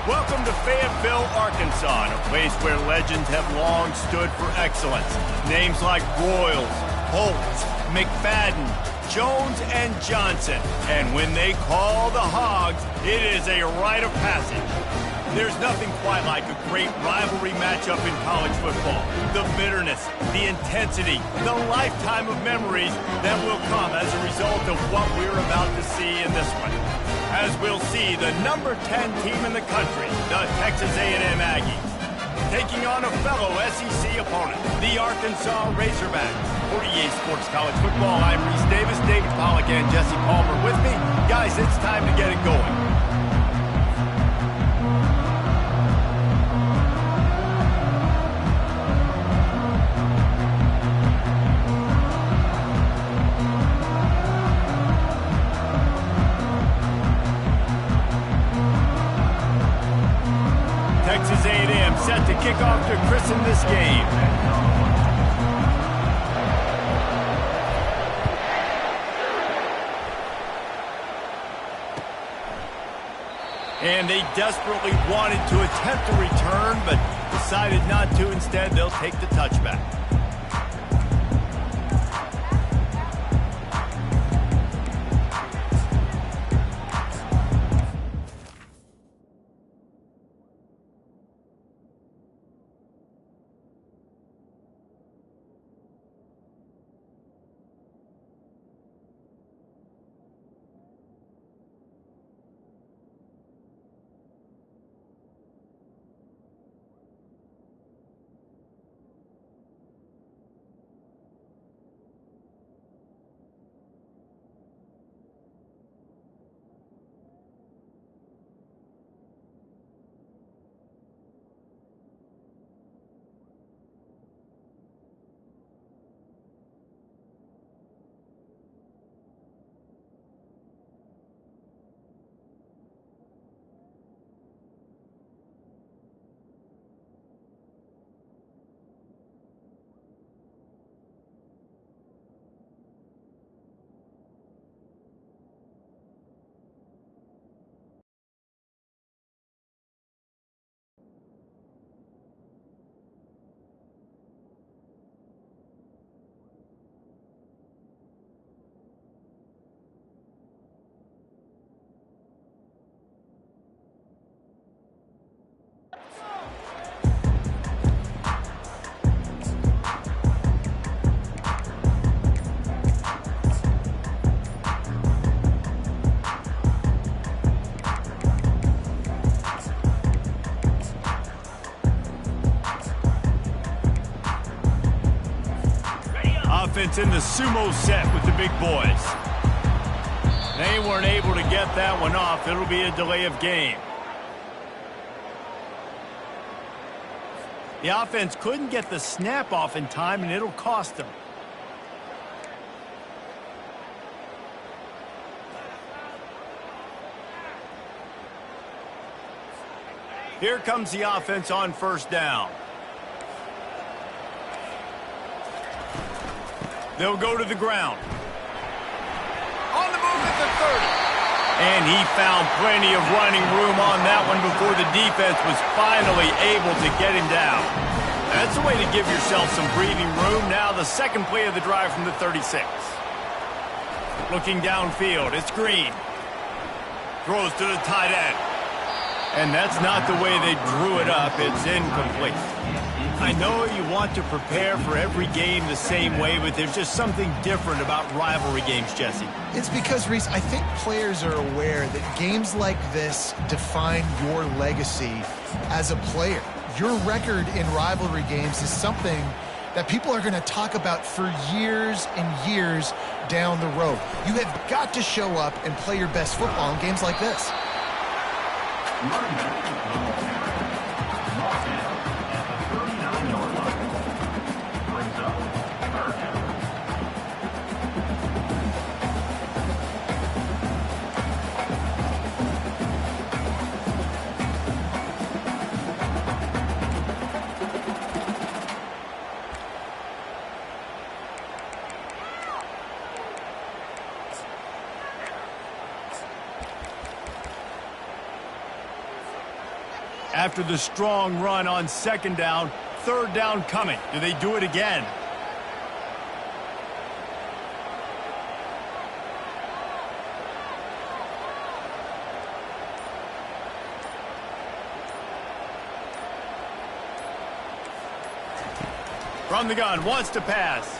Welcome to Fayetteville, Arkansas, a place where legends have long stood for excellence. Names like Royals, Holtz, McFadden, Jones, and Johnson. And when they call the Hogs, it is a rite of passage. There's nothing quite like a great rivalry matchup in college football. The bitterness, the intensity, the lifetime of memories that will come as a result of what we're about to see in this one. As we'll see the number 10 team in the country, the Texas A&M Aggies, taking on a fellow SEC opponent, the Arkansas Razorbacks. For EA Sports College Football, I'm Reese Davis, David Pollack, and Jesse Palmer with me. Guys, it's time to get it going. Texas A&M set to kick off to christen this game. And they desperately wanted to attempt a return, but decided not to. Instead, they'll take the touchback. Offense in the sumo set with the big boys. They weren't able to get that one off. It'll be a delay of game. The offense couldn't get the snap off in time, and it'll cost them. Here comes the offense on first down. They'll go to the ground. On the move at the 30. And he found plenty of running room on that one before the defense was finally able to get him down. That's a way to give yourself some breathing room. Now the second play of the drive from the 36. Looking downfield, it's Green. Throws to the tight end. And that's not the way they drew it up. It's incomplete. I know you want to prepare for every game the same way, but there's just something different about rivalry games, Jesse. It's because, Reese, I think players are aware that games like this define your legacy as a player. Your record in rivalry games is something that people are going to talk about for years and years down the road. You have got to show up and play your best football in games like this. After the strong run on second down, third down coming. Do they do it again? From the gun, wants to pass.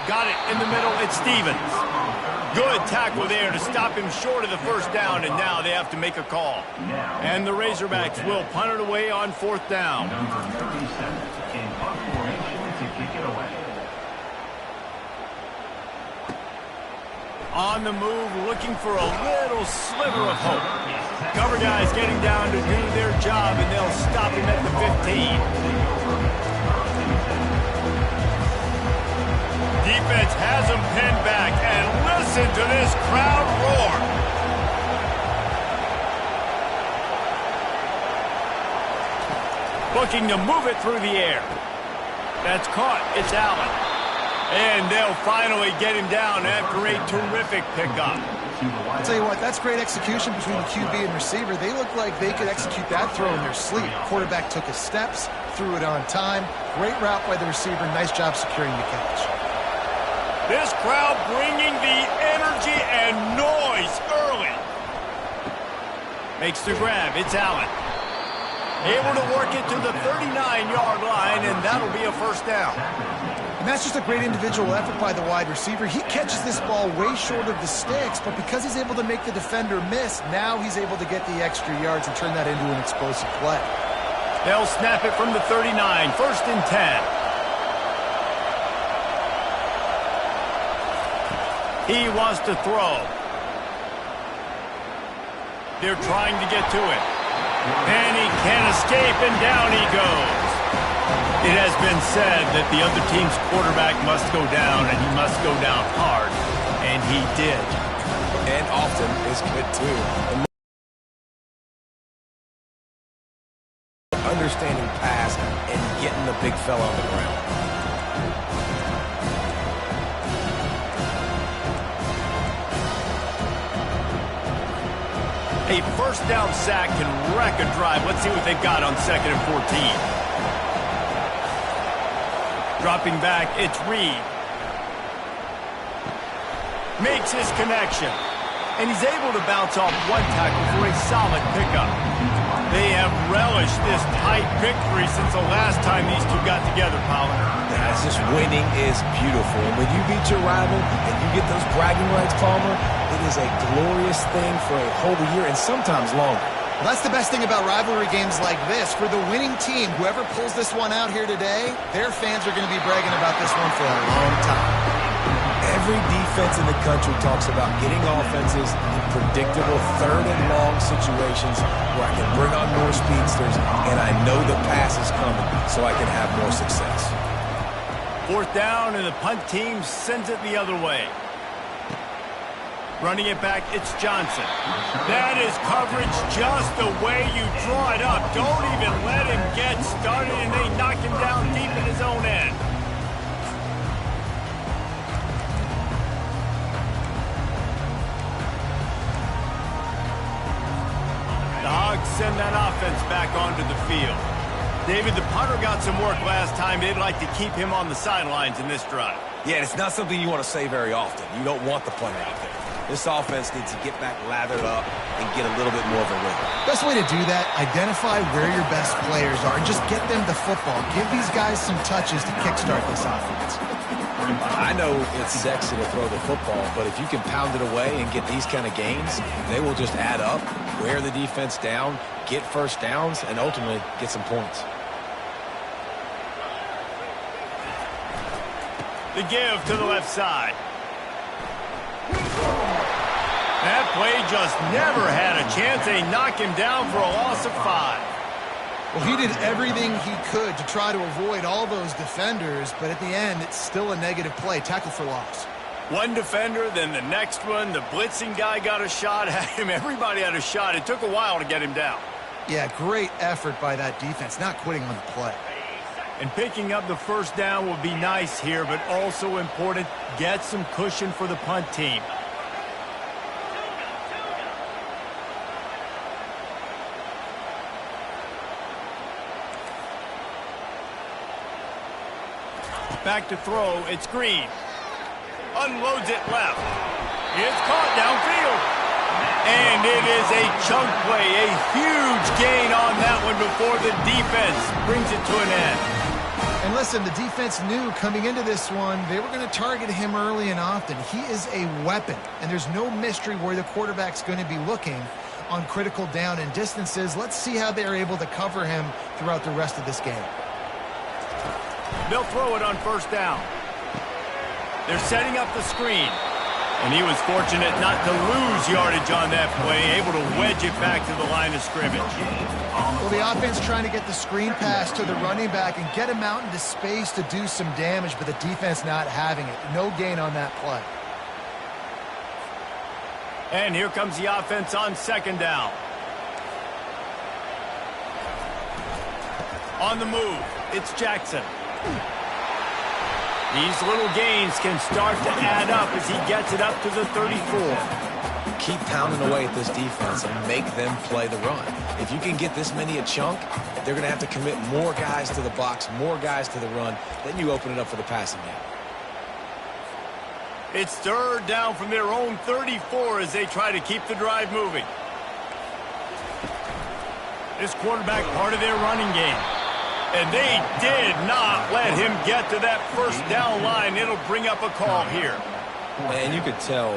Got it in the middle, it's Stevens. Good tackle there to stop him short of the first down, and now they have to make a call. And the Razorbacks will punt it away on fourth down. Number 37 in punt formation to kick it away. On the move, looking for a little sliver of hope. Cover guys getting down to do their job, and they'll stop him at the 15. Defense has him pinned back, and listen to this crowd roar. Looking to move it through the air. That's caught. It's Allen. And they'll finally get him down after a terrific pickup. I'll tell you what, that's great execution between the QB and receiver. They look like they could execute that throw in their sleep. Quarterback took his steps, threw it on time. Great route by the receiver. Nice job securing the catch. This crowd bringing the energy and noise early. Makes the grab. It's Allen. Able to work it to the 39-yard line, and that'll be a first down. And that's just a great individual effort by the wide receiver. He catches this ball way short of the sticks, but because he's able to make the defender miss, now he's able to get the extra yards and turn that into an explosive play. They'll snap it from the 39. First and 10. He wants to throw. They're trying to get to it. And he can't escape, and down he goes. It has been said that the other team's quarterback must go down, and he must go down hard. And he did. And often is good, too. Understanding pass and getting the big fella on the ground. A first down sack can wreck a drive. Let's see what they've got on second and 14. Dropping back, it's Reed. Makes his connection. And he's able to bounce off one tackle for a solid pickup. They have relished this tight victory since the last time these two got together, Pollard. Yeah, it's just winning is beautiful. And when you beat your rival and you get those bragging rights, Palmer, it is a glorious thing for a whole year and sometimes longer. Well, that's the best thing about rivalry games like this. For the winning team, whoever pulls this one out here today, their fans are going to be bragging about this one for a long time. Every defense in the country talks about getting offenses in predictable third and long situations where I can bring on more speedsters and I know the pass is coming so I can have more success. Fourth down, and the punt team sends it the other way. Running it back, it's Johnson. That is coverage just the way you draw it up. Don't even let him get started, and they knock him down deep in his own end. The Hogs send that offense back onto the field. David, the punter got some work last time. They'd like to keep him on the sidelines in this drive. Yeah, it's not something you want to say very often. You don't want the punter out there. This offense needs to get back lathered up and get a little bit more of a rhythm. Best way to do that, identify where your best players are and just get them the football. Give these guys some touches to kickstart this offense. I know it's sexy to throw the football, but if you can pound it away and get these kind of gains, they will just add up, wear the defense down, get first downs, and ultimately get some points. The give to the left side. That play just never had a chance. They knock him down for a loss of 5. Well, he did everything he could to try to avoid all those defenders, but at the end, it's still a negative play. Tackle for loss. One defender, then the next one. The blitzing guy got a shot at him. Everybody had a shot. It took a while to get him down. Yeah, great effort by that defense, not quitting on the play. And picking up the first down will be nice here, but also important, get some cushion for the punt team. Back to throw, it's Green. Unloads it left. It's caught downfield. And it is a chunk play, a huge gain on that one before the defense brings it to an end. And listen, the defense knew coming into this one, they were going to target him early and often. He is a weapon, and there's no mystery where the quarterback's going to be looking on critical down and distances. Let's see how they're able to cover him throughout the rest of this game. They'll throw it on first down. They're setting up the screen. And he was fortunate not to lose yardage on that play, able to wedge it back to the line of scrimmage. Well, the offense trying to get the screen pass to the running back and get him out into space to do some damage, but the defense not having it. No gain on that play. And here comes the offense on second down. On the move, it's Jackson. These little gains can start to add up as he gets it up to the 34. Keep pounding away at this defense and make them play the run. If you can get this many a chunk, they're going to have to commit more guys to the box, more guys to the run. Then you open it up for the passing game. It's third down from their own 34 as they try to keep the drive moving. This quarterback part of their running game. And they did not let him get to that first down line. It'll bring up a call here. And you could tell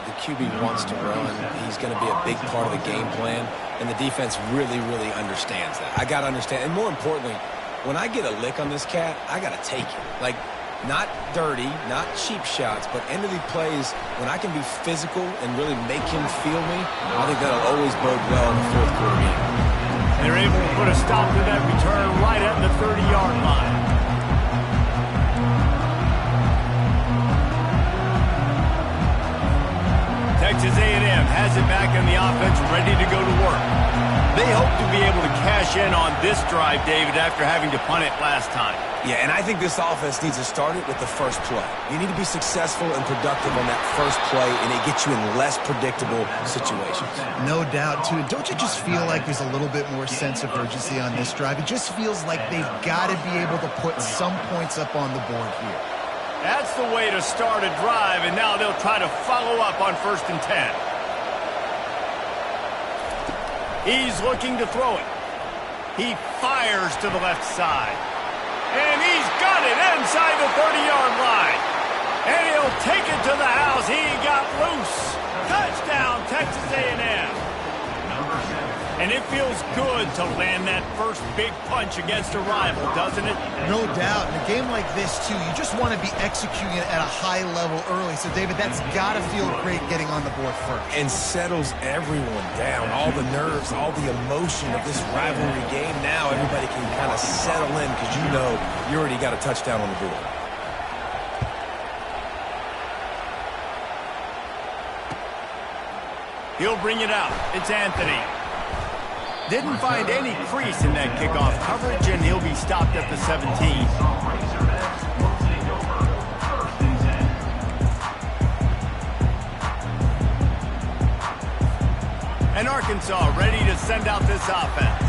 the QB wants to run. He's going to be a big part of the game plan. And the defense really, really understands that. I got to understand. And more importantly, when I get a lick on this cat, I got to take it. Like, not dirty, not cheap shots, but end of the plays, when I can be physical and really make him feel me, I think that'll always bode well in the fourth quarter game. They're able to put a stop to that return right at the 30-yard line. Texas A&M has it back in the offense, ready to go to work. They hope to be able to cash in on this drive, David, after having to punt it last time. Yeah, and I think this offense needs to start it with the first play. You need to be successful and productive on that first play, and it gets you in less predictable situations. No doubt, too. Don't you just feel like there's a little bit more sense of urgency on this drive? It just feels like they've got to be able to put some points up on the board here. That's the way to start a drive, and now they'll try to follow up on 1st and 10. He's looking to throw it. He fires to the left side. And he's got it inside the 30-yard line. And he'll take it to the house. He got loose. Touchdown, Texas A&M. And it feels good to land that first big punch against a rival, doesn't it? No doubt. In a game like this, too, you just want to be executing it at a high level early. So, David, that's got to feel great getting on the board first. And settles everyone down. All the nerves, all the emotion of this rivalry game. Now everybody can kind of settle in because you know you already got a touchdown on the board. He'll bring it out. It's Anthony. Didn't find any crease in that kickoff coverage, and he'll be stopped at the 17. And Arkansas ready to send out this offense.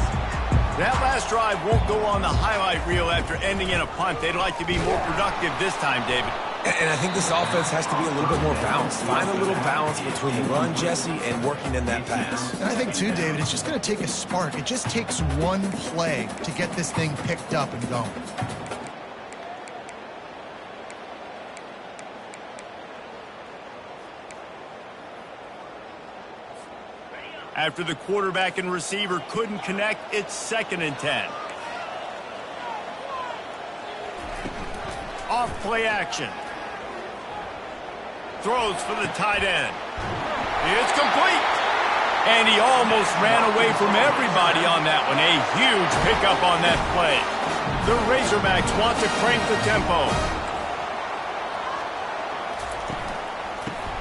That last drive won't go on the highlight reel after ending in a punt. They'd like to be more productive this time, David. And I think this offense has to be a little bit more balanced. Find a little balance between the run, Jesse, and working in that pass. And I think, too, David, it's just going to take a spark. It just takes one play to get this thing picked up and going. After the quarterback and receiver couldn't connect, it's 2nd and 10. Off play action. Throws for the tight end. It's complete. And he almost ran away from everybody on that one. A huge pickup on that play. The Razorbacks want to crank the tempo.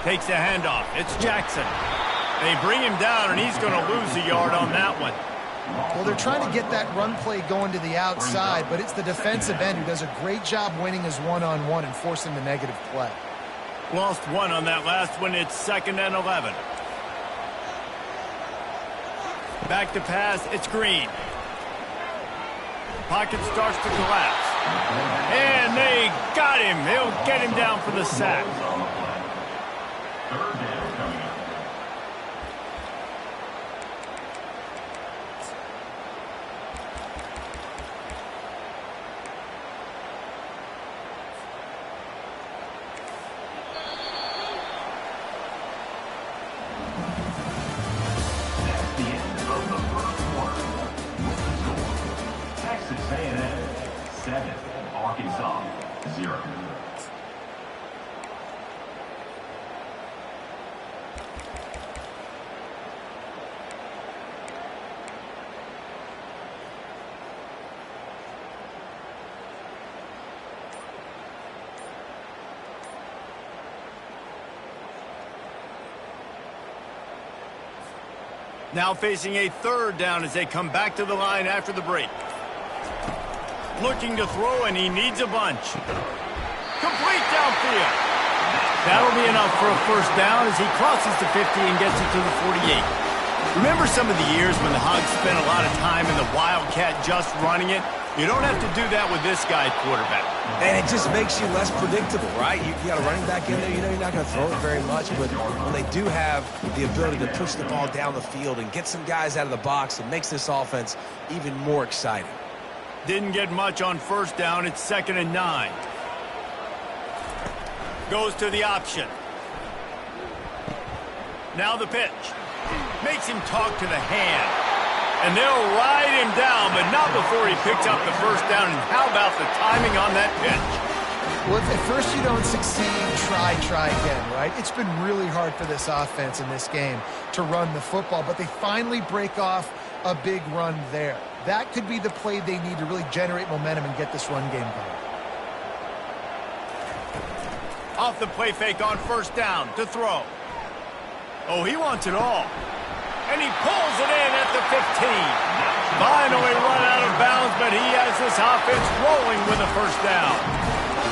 Takes the handoff. It's Jackson. They bring him down, and he's going to lose a yard on that one. Well, they're trying to get that run play going to the outside, but it's the defensive end who does a great job winning his one-on-one and forcing the negative play. Lost one on that last one. It's 2nd and 11. Back to pass. It's Green. Pocket starts to collapse. And they got him. They'll get him down for the sack. Third down coming up. That's the end of the first quarter. With the score, Texas A&M 7, Arkansas 0. Now facing a third down as they come back to the line after the break. Looking to throw, and he needs a bunch. Complete downfield. That'll be enough for a first down as he crosses the 50 and gets it to the 48. Remember some of the years when the Hogs spent a lot of time in the Wildcat just running it? You don't have to do that with this guy at quarterback. And it just makes you less predictable, right? You got a running back in there, you know you're not going to throw it very much, but when they do have the ability to push the ball down the field and get some guys out of the box, it makes this offense even more exciting. Didn't get much on first down. It's 2nd and 9. Goes to the option. Now the pitch. Makes him talk to the hand. And they'll ride him down, but not before he picks up the first down. And how about the timing on that pitch? Well, if at first you don't succeed, try again, right? It's been really hard for this offense in this game to run the football, but they finally break off a big run there. That could be the play they need to really generate momentum and get this run game going. Off the play fake on first down to throw. Oh, he wants it all. And he pulls it in at the 15. Finally run out of bounds, but he has this offense rolling with a first down.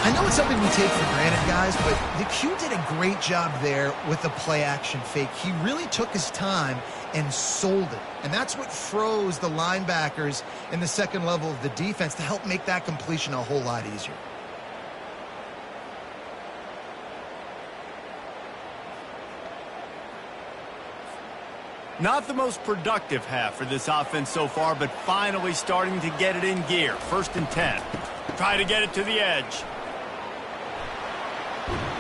I know it's something we take for granted, guys, but the Q did a great job there with the play-action fake. He really took his time and sold it. And that's what froze the linebackers in the second level of the defense to help make that completion a whole lot easier. Not the most productive half for this offense so far, but finally starting to get it in gear. 1st and 10. Try to get it to the edge.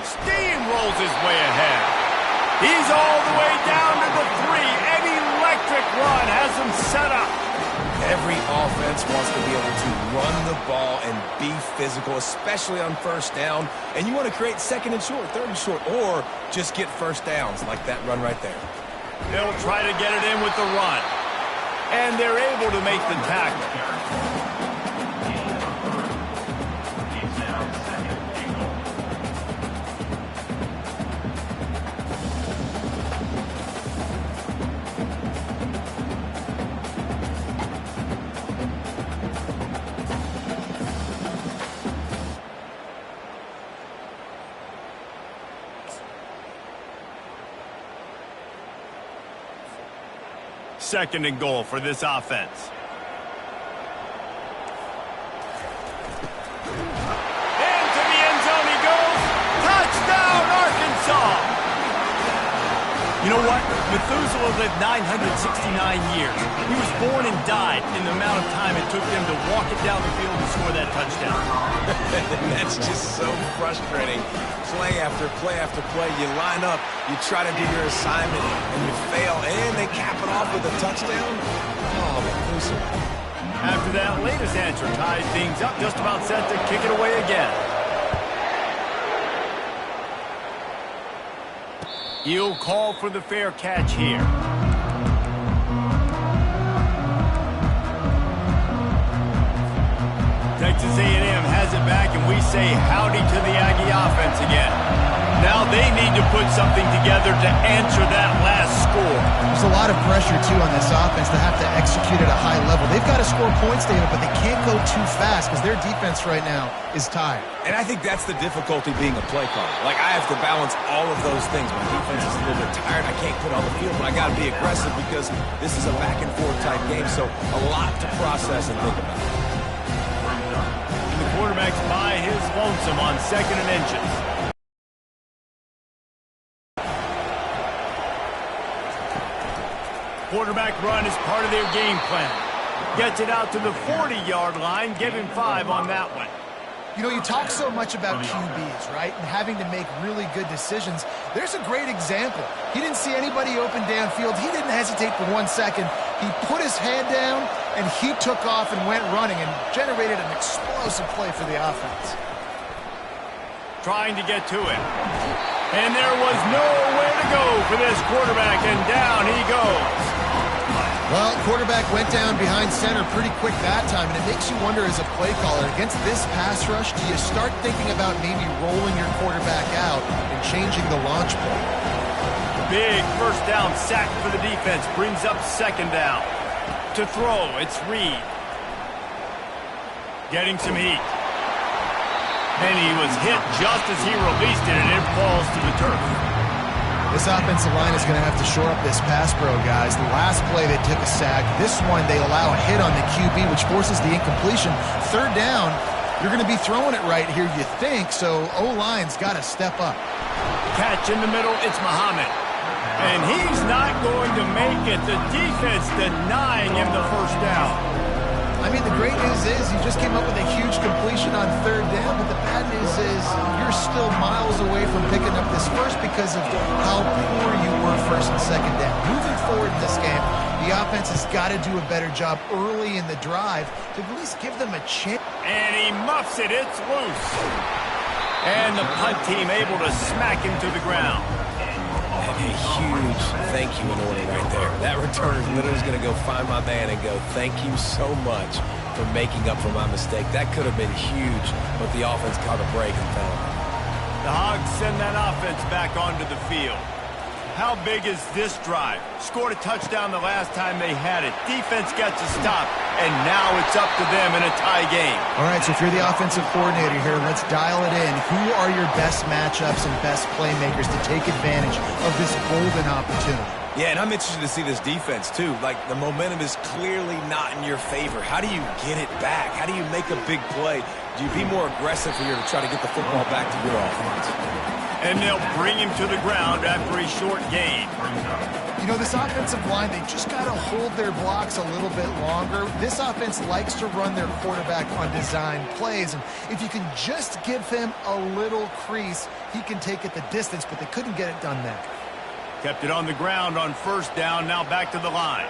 Steamrolls his way ahead. He's all the way down to the 3. An electric run has him set up. Every offense wants to be able to run the ball and be physical, especially on first down. And you want to create 2nd and short, 3rd and short, or just get first downs like that run right there. They'll try to get it in with the run. And they're able to make the tackle. He's now 2nd and goal. Second and goal for this offense. Into the end zone he goes. Touchdown, Arkansas! You know what? Methuselah lived 969 years. He was born and died in the amount of time it took them to walk it down the field and score that touchdown. That's just so frustrating. Play after play after play. You line up, you try to do your assignment, and you fail, and they cap it off with a touchdown. Oh, Methuselah. After that latest answer tied things up, just about set to kick it away again. He'll call for the fair catch here. Texas A&M has it back, and we say howdy to the Aggie offense again. Now they need to put something together to answer that last score. There's a lot of pressure, too, on this offense to have to execute at a high level. They've got to score points, David, but they can't go too fast because their defense right now is tired. And I think that's the difficulty being a play caller. Like, I have to balance all of those things. My defense is a little bit tired. I can't put on the field, but I got to be aggressive because this is a back-and-forth type game, so a lot to process and think about. quarterback's by his lonesome on 2nd and inches. Quarterback run is part of their game plan. Gets it out to the 40-yard line. Give him 5 on that one. You know, you talk so much about QBs, right, and having to make really good decisions. There's a great example. He didn't see anybody open downfield. He didn't hesitate for 1 second. He put his head down, and he took off and went running and generated an explosive play for the offense. Trying to get to it. And there was nowhere to go for this quarterback, and down he goes. Well, quarterback went down behind center pretty quick that time, and it makes you wonder as a play caller, against this pass rush, do you start thinking about maybe rolling your quarterback out and changing the launch point? Big first down sack for the defense brings up 2nd down. To throw, it's Reed. Getting some heat. And he was hit just as he released it, and it falls to the turf. This offensive line is going to have to shore up this pass pro, guys. The last play they took a sack. This one they allow a hit on the QB, which forces the incompletion. 3rd down, you're going to be throwing it right here, you think, so O-line's got to step up. Catch in the middle, it's Muhammad. And he's not going to make it. The defense denying him the first down. I mean, the great news is you just came up with a huge completion on 3rd down, but the bad news is you're still miles away from picking up this first because of how poor you were 1st and 2nd down. Moving forward in this game, the offense has got to do a better job early in the drive to at least give them a chance. And he muffs it. It's loose. And the punt team able to smack him to the ground. A huge thank you in order right there. That returner literally is going to go find my man and go, thank you so much for making up for my mistake. That could have been huge, but the offense caught a break and found it. The Hogs send that offense back onto the field. How big is this drive? Scored a touchdown the last time they had it. Defense gets a stop, and now it's up to them in a tie game. All right, so if you're the offensive coordinator here, let's dial it in. Who are your best matchups and best playmakers to take advantage of this golden opportunity? Yeah, and I'm interested to see this defense, too. Like, the momentum is clearly not in your favor. How do you get it back? How do you make a big play? Do you be more aggressive here to try to get the football back to your offense? And they'll bring him to the ground after a short gain. You know, this offensive line, they just got to hold their blocks a little bit longer. This offense likes to run their quarterback on design plays, and if you can just give him a little crease, he can take it the distance, but they couldn't get it done there. Kept it on the ground on 1st down, now back to the line.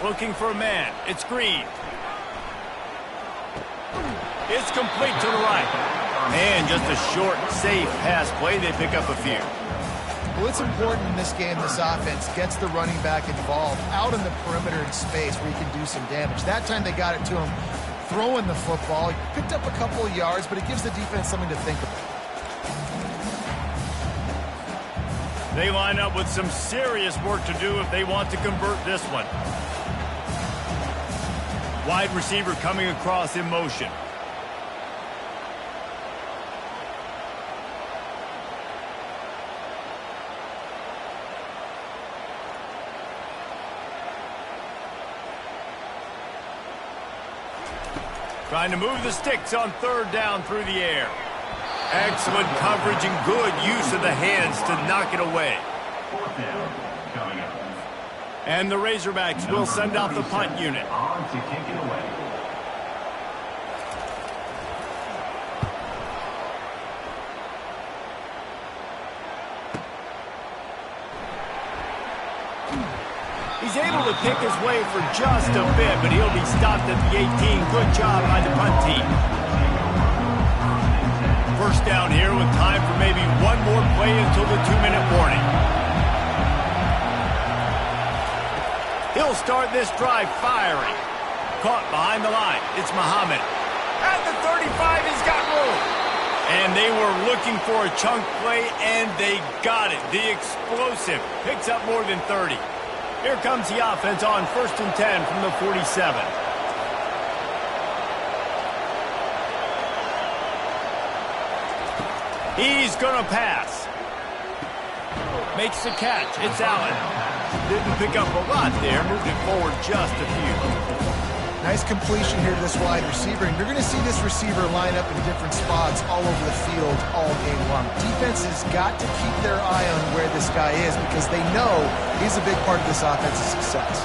Looking for a man. It's Green. It's complete to the right. And just a short, safe pass play. They pick up a few. Well, it's important in this game this offense gets the running back involved out in the perimeter in space where he can do some damage. That time they got it to him throwing the football. He picked up a couple of yards, but it gives the defense something to think about. They line up with some serious work to do if they want to convert this one. Wide receiver coming across in motion. Trying to move the sticks on 3rd down through the air. Excellent coverage and good use of the hands to knock it away. 4th down coming up. And the Razorbacks will send out the punt unit. On to kick it away. He's able to pick his way for just a bit, but he'll be stopped at the 18. Good job by the punt team. 1st down here with time for maybe one more play until the 2-minute warning. He'll start this drive firing. Caught behind the line. It's Muhammad. At the 35, he's got room. And they were looking for a chunk play, and they got it. The explosive picks up more than 30. Here comes the offense on 1st and 10 from the 47. He's going to pass. Makes the catch. It's Allen. Didn't pick up a lot there. Moved it forward just a few. Nice completion here to this wide receiver, and you're going to see this receiver line up in different spots all over the field all game long. Defense has got to keep their eye on where this guy is because they know he's a big part of this offense's success.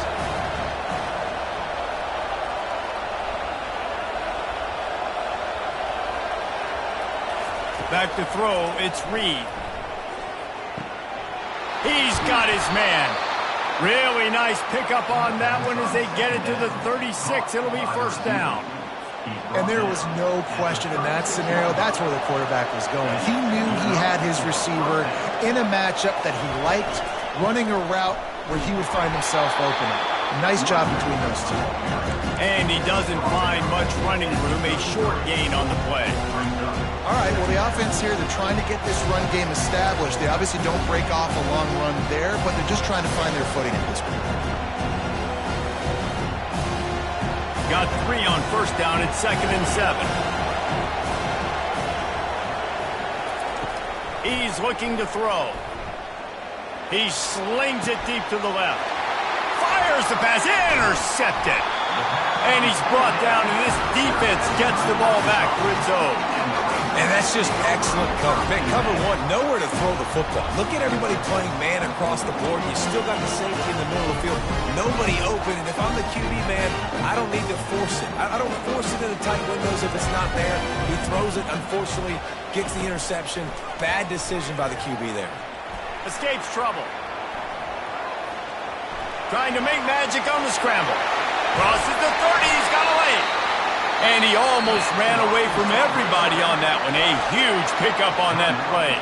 Back to throw, it's Reed. He's got his man. Really nice pickup on that one as they get it to the 36. It'll be first down. And there was no question in that scenario. That's where the quarterback was going. He knew he had his receiver in a matchup that he liked, running a route where he would find himself open. Nice job between those two. And he doesn't find much running room, a short gain on the play. All right, well, the offense here, they're trying to get this run game established. They obviously don't break off a long run there, but they're just trying to find their footing at this point. Got 3 on first down. It's 2nd and 7. He's looking to throw. He slings it deep to the left. Fires the pass. Intercepted. And he's brought down, and this defense gets the ball back for its own. And that's just excellent cover. Man, cover one, nowhere to throw the football. Look at everybody playing man across the board. You still got the safety in the middle of the field. Nobody open, and if I'm the QB, man, I don't need to force it. I don't force it into tight windows if it's not there. He throws it, unfortunately, gets the interception. Bad decision by the QB there. Escapes trouble. Trying to make magic on the scramble. Crosses the 30, he's got a lane. And he almost ran away from everybody on that one. A huge pickup on that play.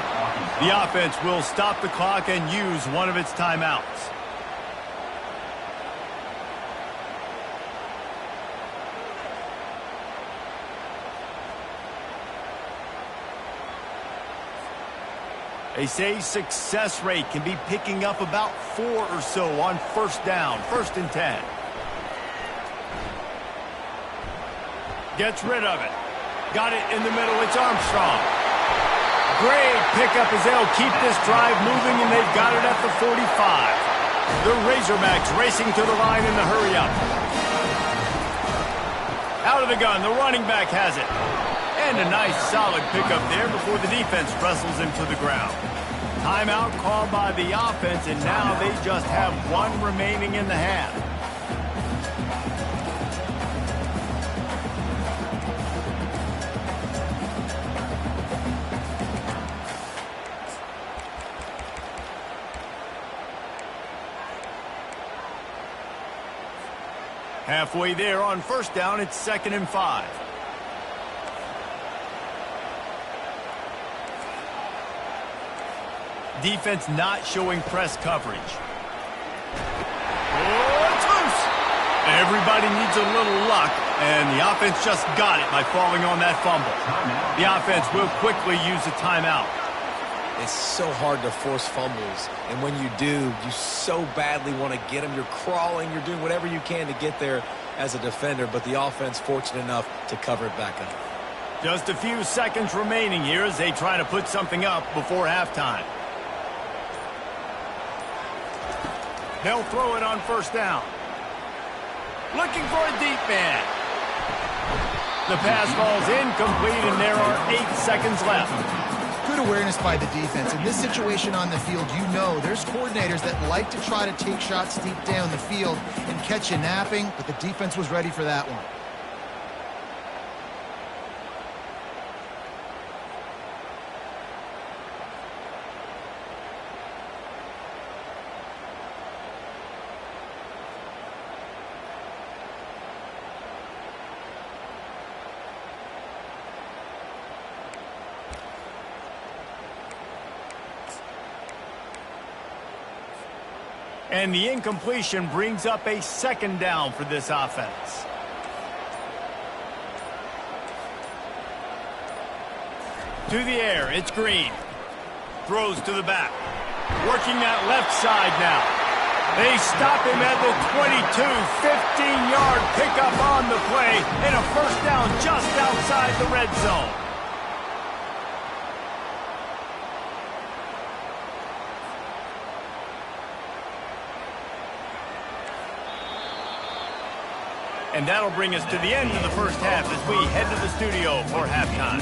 The offense will stop the clock and use one of its timeouts. They say success rate can be picking up about 4 or so on first down, 1st and 10. Gets rid of it. Got it in the middle. It's Armstrong. Great pickup as they'll keep this drive moving, and they've got it at the 45. The Razorbacks racing to the line in the hurry-up. Out of the gun, the running back has it. And a nice solid pickup there before the defense wrestles him to the ground. Timeout called by the offense, and now they just have 1 remaining in the half. Halfway there on first down, it's 2nd and 5. Defense not showing press coverage. Oh, it's loose. Everybody needs a little luck, and the offense just got it by falling on that fumble. The offense will quickly use a timeout. It's so hard to force fumbles, and when you do, you so badly want to get them. You're crawling, you're doing whatever you can to get there as a defender, but the offense fortunate enough to cover it back up. Just a few seconds remaining here as they try to put something up before halftime. They'll throw it on first down. Looking for a deep man. The pass falls incomplete, and there are 8 seconds left. Good awareness by the defense. In this situation on the field, you know there's coordinators that like to try to take shots deep down the field and catch you napping, but the defense was ready for that one. And the incompletion brings up a 2nd down for this offense. To the air, it's Green. Throws to the back. Working that left side now. They stop him at the 22, 15-yard pickup on the play, and a first down just outside the red zone. And that'll bring us to the end of the first half as we head to the studio for halftime.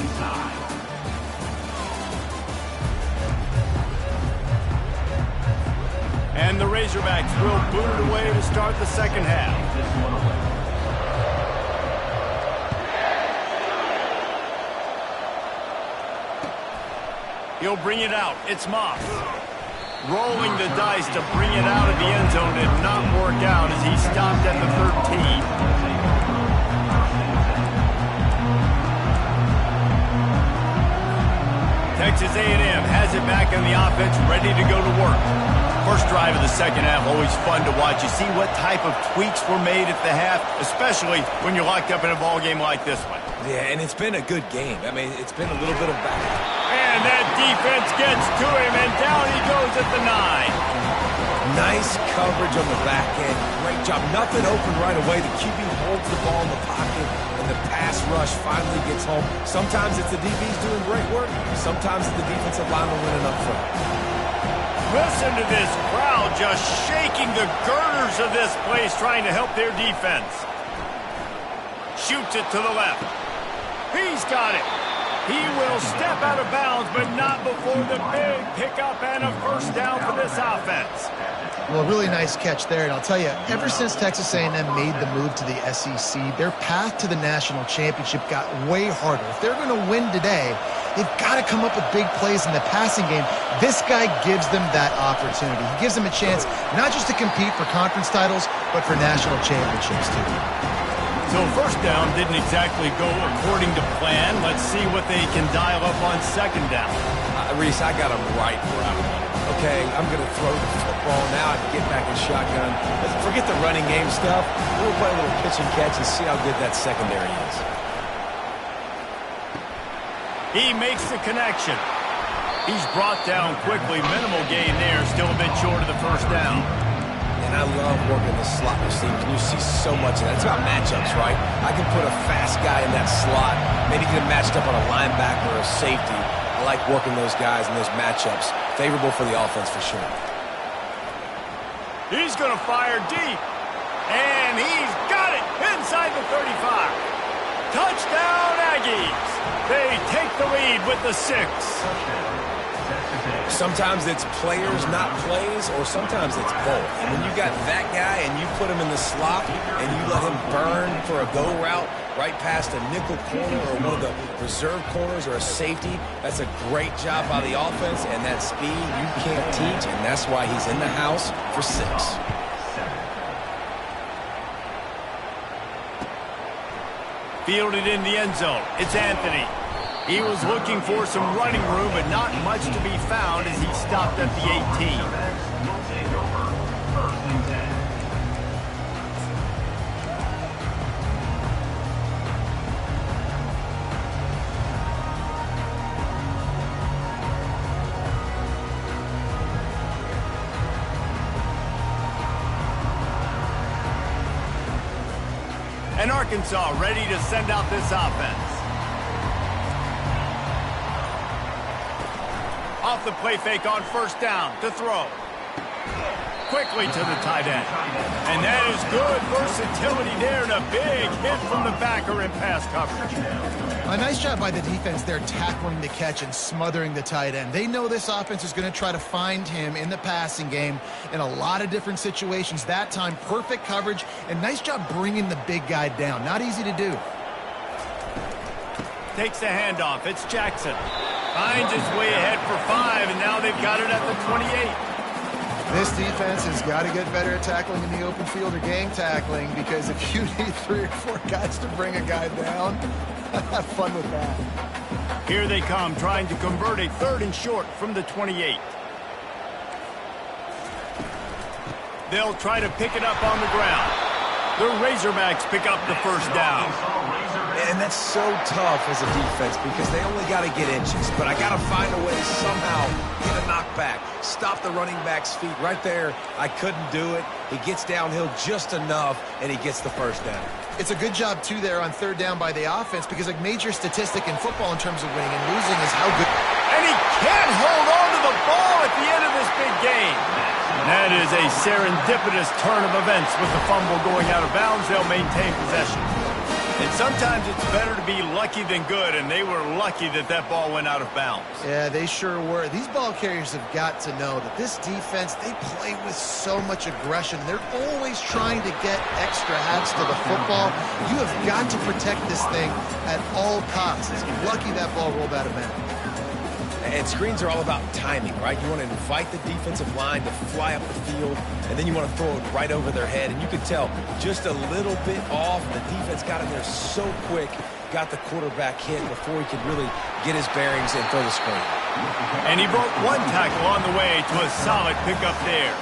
And the Razorbacks will boot it away to start the second half. He'll bring it out. It's Moss. Rolling the dice to bring it out of the end zone did not work out as he stopped at the 13. Texas A&M has it back on the offense, ready to go to work. First drive of the second half, always fun to watch. You see what type of tweaks were made at the half, especially when you're locked up in a ball game like this one. Yeah, and it's been a good game. I mean, it's been a little bit of back. And that defense gets to him, and down he goes at the 9. Nice coverage on the back end. Great job. Nothing open right away. The QB holds the ball in the pocket, and the pass rush finally gets home. Sometimes it's the DBs doing great work. Sometimes it's the defensive lineman winning up front. Listen to this crowd just shaking the girders of this place, trying to help their defense. Shoots it to the left. He's got it. He will step out of bounds, but not before the big pickup and a first down for this offense. Well, really nice catch there, and I'll tell you, ever since Texas A&M made the move to the SEC, their path to the national championship got way harder. If they're going to win today, they've got to come up with big plays in the passing game. This guy gives them that opportunity. He gives them a chance not just to compete for conference titles, but for national championships, too. So first down didn't exactly go according to plan. Let's see what they can dial up on second down. Reese, I got him right where I want him. Okay, I'm going to throw the football now. I can get back in shotgun. Let's forget the running game stuff. We'll play a little pitch and catch and see how good that secondary is. He makes the connection. He's brought down quickly. Minimal gain there. Still a bit short of the first down. And I love working the slot receiver. You see so much of that. It's about matchups, right? I can put a fast guy in that slot, maybe get him matched up on a linebacker or a safety. I like working those guys in those matchups. Favorable for the offense for sure. He's going to fire deep. And he's got it inside the 35. Touchdown, Aggies. They take the lead with the 6. Sometimes it's players, not plays, or sometimes it's both. And when you got that guy and you put him in the slot and you let him burn for a go route right past a nickel corner or one of the reserve corners or a safety, that's a great job by the offense, and that speed you can't teach, and that's why he's in the house for 6. Fielded in the end zone. It's Anthony. He was looking for some running room, but not much to be found as he stopped at the 18. And Arkansas ready to send out this offense. Off the play fake on first down to throw. Quickly to the tight end. And that is good versatility there, and a big hit from the backer in pass coverage. A nice job by the defense there, tackling the catch and smothering the tight end. They know this offense is going to try to find him in the passing game in a lot of different situations. That time, perfect coverage, and nice job bringing the big guy down. Not easy to do. Takes the handoff. It's Jackson. Finds his way ahead for 5, and now they've got it at the 28. This defense has got to get better at tackling in the open field or gang tackling, because if you need 3 or 4 guys to bring a guy down, have fun with that. Here they come, trying to convert a 3rd and short from the 28. They'll try to pick it up on the ground. The Razorbacks pick up the first down. And that's so tough as a defense because they only got to get inches. But I got to find a way to somehow get a knockback, stop the running back's feet right there. I couldn't do it. He gets downhill just enough, and he gets the first down. It's a good job, too, there on 3rd down by the offense, because a major statistic in football in terms of winning and losing is how good. And he can't hold on to to the ball at the end of this big game. That is a serendipitous turn of events. With the fumble going out of bounds, they'll maintain possession. And sometimes it's better to be lucky than good, and they were lucky that that ball went out of bounds. Yeah, they sure were. These ball carriers have got to know that this defense, they play with so much aggression. They're always trying to get extra hats to the football. You have got to protect this thing at all costs. Lucky that ball rolled out of bounds. And screens are all about timing, right? You want to invite the defensive line to fly up the field, and then you want to throw it right over their head. And you could tell just a little bit off. The defense got in there so quick, got the quarterback hit before he could really get his bearings and throw the screen. And he broke one tackle on the way to a solid pickup there.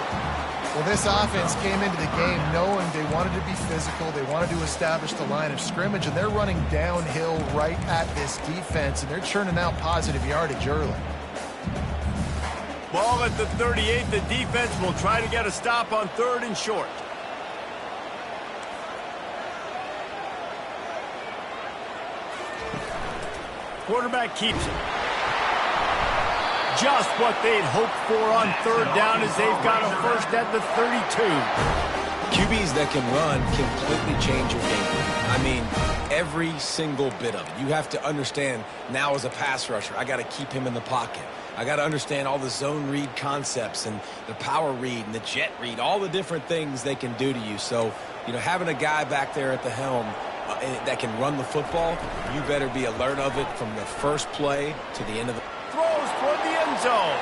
Well, this offense came into the game knowing they wanted to be physical. They wanted to establish the line of scrimmage, and they're running downhill right at this defense, and they're churning out positive yardage early. Ball at the 38. The defense will try to get a stop on 3rd and short. Quarterback keeps it. Just what they'd hoped for on 3rd down as they've got a first at the 32. QBs that can run completely change your game plan. I mean, every single bit of it. You have to understand now as a pass rusher, I got to keep him in the pocket. I got to understand all the zone read concepts and the power read and the jet read, all the different things they can do to you. So, you know, having a guy back there at the helm that can run the football, you better be alert of it from the first play to the end of the Throws toward the end zone.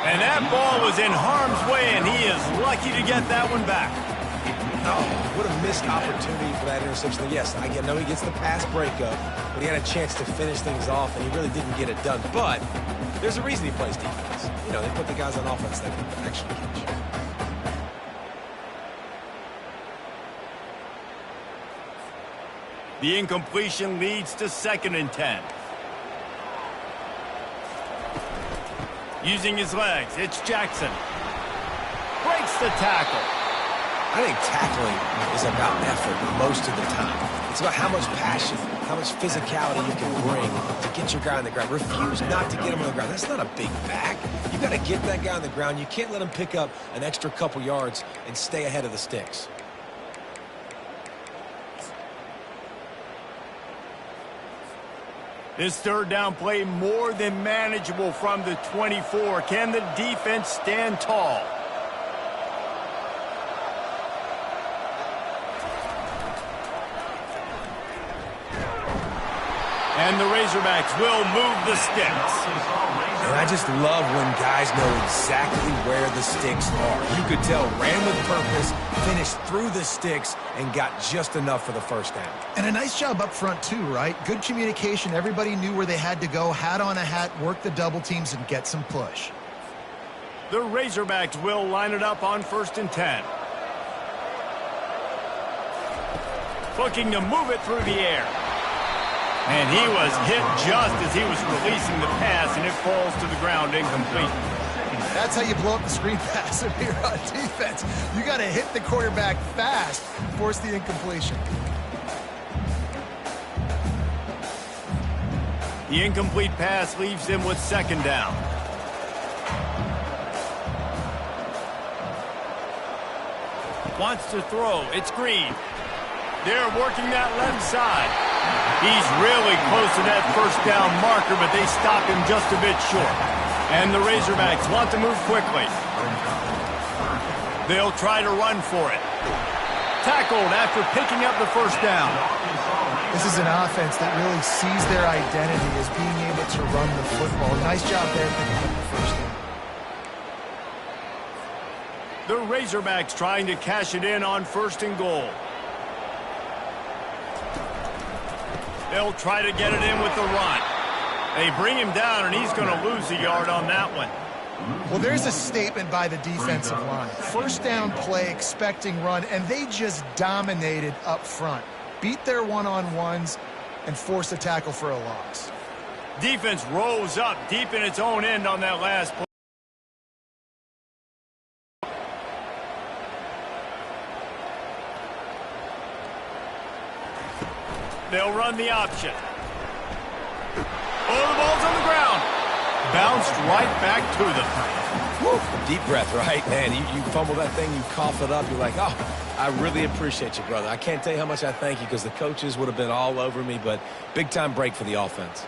And that ball was in harm's way, and he is lucky to get that one back. Oh, what a missed opportunity for that interception. Yes, I know he gets the pass breakup, but he had a chance to finish things off, and he really didn't get it done. But there's a reason he plays defense. You know, they put the guys on offense that can actually catch. The incompletion leads to 2nd and 10. Using his legs, it's Jackson. Breaks the tackle. I think tackling is about effort most of the time. It's about how much passion, how much physicality you can bring to get your guy on the ground. Refuse not to get him on the ground. That's not a big back. You got to get that guy on the ground. You can't let him pick up an extra couple yards and stay ahead of the sticks. This 3rd down play more than manageable from the 24. Can the defense stand tall? And the Razorbacks will move the sticks. And I just love when guys know exactly where the sticks are. You could tell ran with purpose, finished through the sticks, and got just enough for the first down. And a nice job up front, too, right? Good communication. Everybody knew where they had to go, hat on a hat, work the double teams, and get some push. The Razorbacks will line it up on 1st and 10. Looking to move it through the air. And he was hit just as he was releasing the pass, and it falls to the ground incomplete. That's how you blow up the screen pass if you're on defense. You got to hit the quarterback fast, force the incompletion. The incomplete pass leaves him with 2nd down. Wants to throw. It's Green. They're working that left side. He's really close to that 1st down marker, but they stop him just a bit short. And the Razorbacks want to move quickly. They'll try to run for it. Tackled after picking up the 1st down. This is an offense that really sees their identity as being able to run the football. Nice job there picking up the 1st down. The Razorbacks trying to cash it in on 1st and goal. They'll try to get it in with the run. They bring him down, and he's going to lose a yard on that one. Well, there's a statement by the defensive line. 1st down play, expecting run, and they just dominated up front. Beat their one-on-ones and forced a tackle for a loss. Defense rose up deep in its own end on that last play. They'll run the option. Oh, the ball's on the ground. bounced right back to them. Woo. Deep breath, right? Man, you fumble that thing, you cough it up, you're like, oh, I really appreciate you, brother. I can't tell you how much I thank you because the coaches would have been all over me, but big-time break for the offense.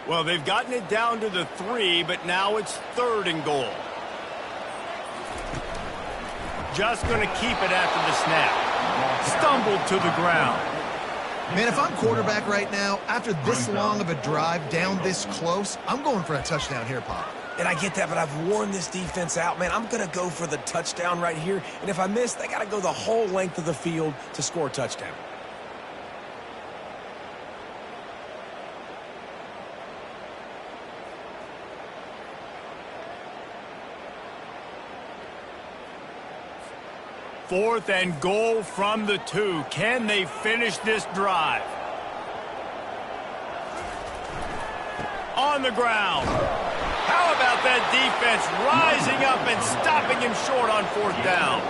Well, they've gotten it down to the 3, but now it's 3rd and goal. Just going to keep it after the snap. Stumbled to the ground. Man, if I'm quarterback right now, after this long of a drive down this close, I'm going for a touchdown here, Pop. And I get that, but I've worn this defense out, man. I'm going to go for the touchdown right here. And if I miss, they got to go the whole length of the field to score a touchdown. Fourth and goal from the 2. Can they finish this drive? On the ground. How about that defense rising up and stopping him short on 4th down?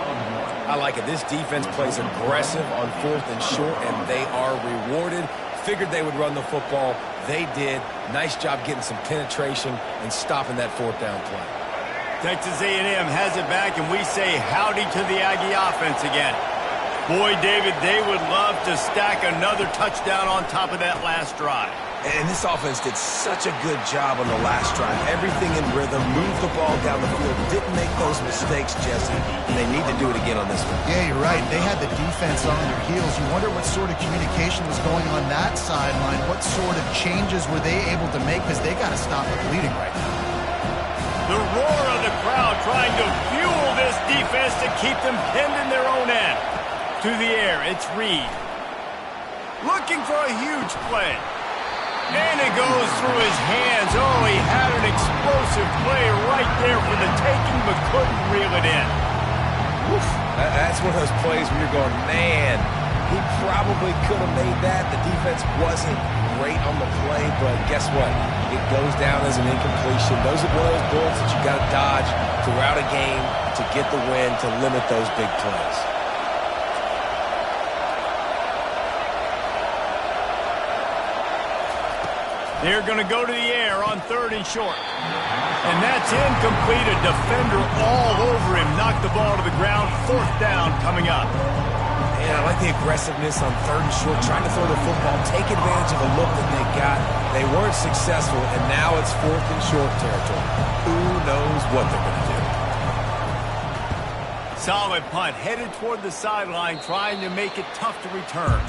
I like it. This defense plays aggressive on 4th and short, and they are rewarded. Figured they would run the football. They did. Nice job getting some penetration and stopping that 4th down play. Texas A&M has it back, and we say howdy to the Aggie offense again. Boy, David, they would love to stack another touchdown on top of that last drive. And this offense did such a good job on the last drive. Everything in rhythm, moved the ball down the field, didn't make those mistakes, Jesse, and they need to do it again on this one. Yeah, you're right. They had the defense on their heels. You wonder what sort of communication was going on that sideline. What sort of changes were they able to make, because they got to stop the bleeding right now. The roar of the crowd trying to fuel this defense to keep them pinned in their own end. To the air, it's Reed. Looking for a huge play. And it goes through his hands. Oh, he had an explosive play right there for the taking, but couldn't reel it in. Oof. That's one of those plays where you're going, man, he probably could have made that. The defense wasn't great on the play, but guess what? It goes down as an incompletion. Those are one of those bullets that you got to dodge throughout a game to get the win, to limit those big plays. They're going to go to the air on 3rd and short. And that's incomplete. A defender all over him. Knocked the ball to the ground. 4th down coming up. And I like the aggressiveness on 3rd and short, trying to throw the football, take advantage of the look that they got. They weren't successful, and now it's 4th and short territory. Who knows what they're going to do? Solid punt, headed toward the sideline, trying to make it tough to return.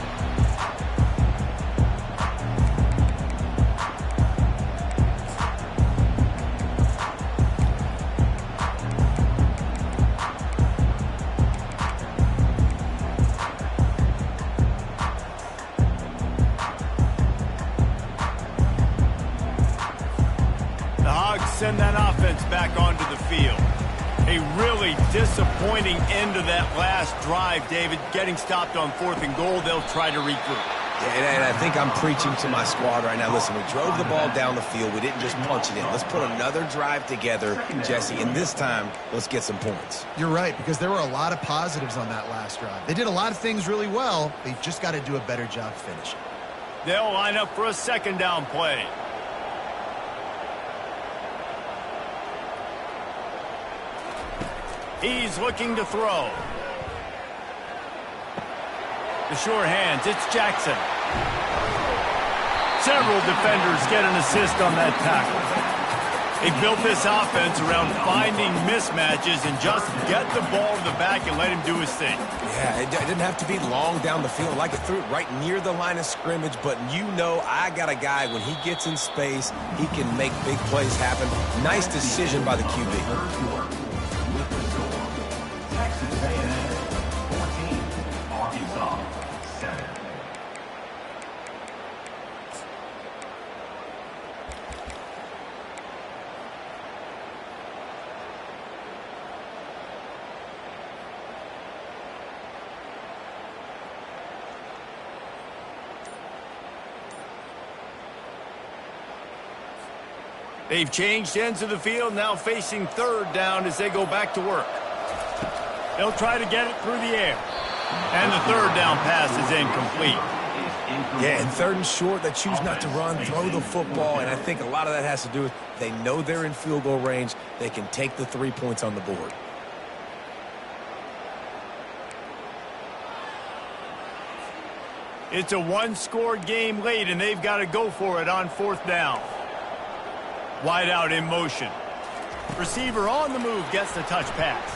Send that offense back onto the field. A really disappointing end of that last drive, David. Getting stopped on 4th and goal, they'll try to regroup. Yeah, and I think I'm preaching to my squad right now. Listen, we drove the ball down the field. We didn't just punch it in. Let's put another drive together, Jesse, and this time, let's get some points. You're right, because there were a lot of positives on that last drive. They did a lot of things really well. They just got to do a better job finishing. They'll line up for a 2nd down play. He's looking to throw. The sure hands, it's Jackson. Several defenders get an assist on that tackle. They built this offense around finding mismatches and just get the ball to the back and let him do his thing. Yeah, it didn't have to be long down the field. Like it threw it right near the line of scrimmage, but you know I got a guy, when he gets in space, he can make big plays happen. Nice decision by the QB. Texas A&M 14, Arkansas 7. They've changed ends of the field, now facing third down as they go back to work. They'll try to get it through the air. And the third down pass is incomplete. Yeah, and third and short, they choose not to run, throw the football, and I think a lot of that has to do with they know they're in field goal range. They can take the 3 points on the board. It's a one-score game late, and they've got to go for it on fourth down. Wide out in motion. Receiver on the move gets the touch pass.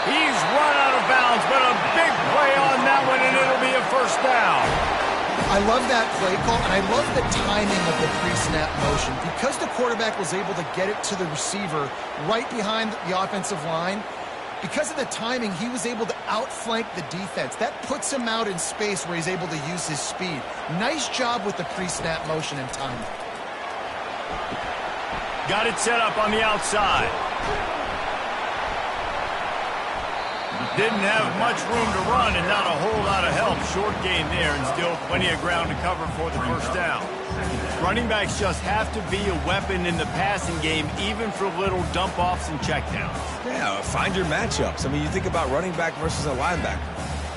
He's run out of bounds, but a big play on that one, and it'll be a first down. I love that play call, and I love the timing of the pre-snap motion. Because the quarterback was able to get it to the receiver right behind the offensive line, because of the timing, he was able to outflank the defense. That puts him out in space where he's able to use his speed. Nice job with the pre-snap motion and timing. Got it set up on the outside. Didn't have much room to run and not a whole lot of help. Short gain there and still plenty of ground to cover for the first down. Running backs just have to be a weapon in the passing game, even for little dump-offs and checkdowns. Yeah, find your matchups. I mean, you think about running back versus a linebacker.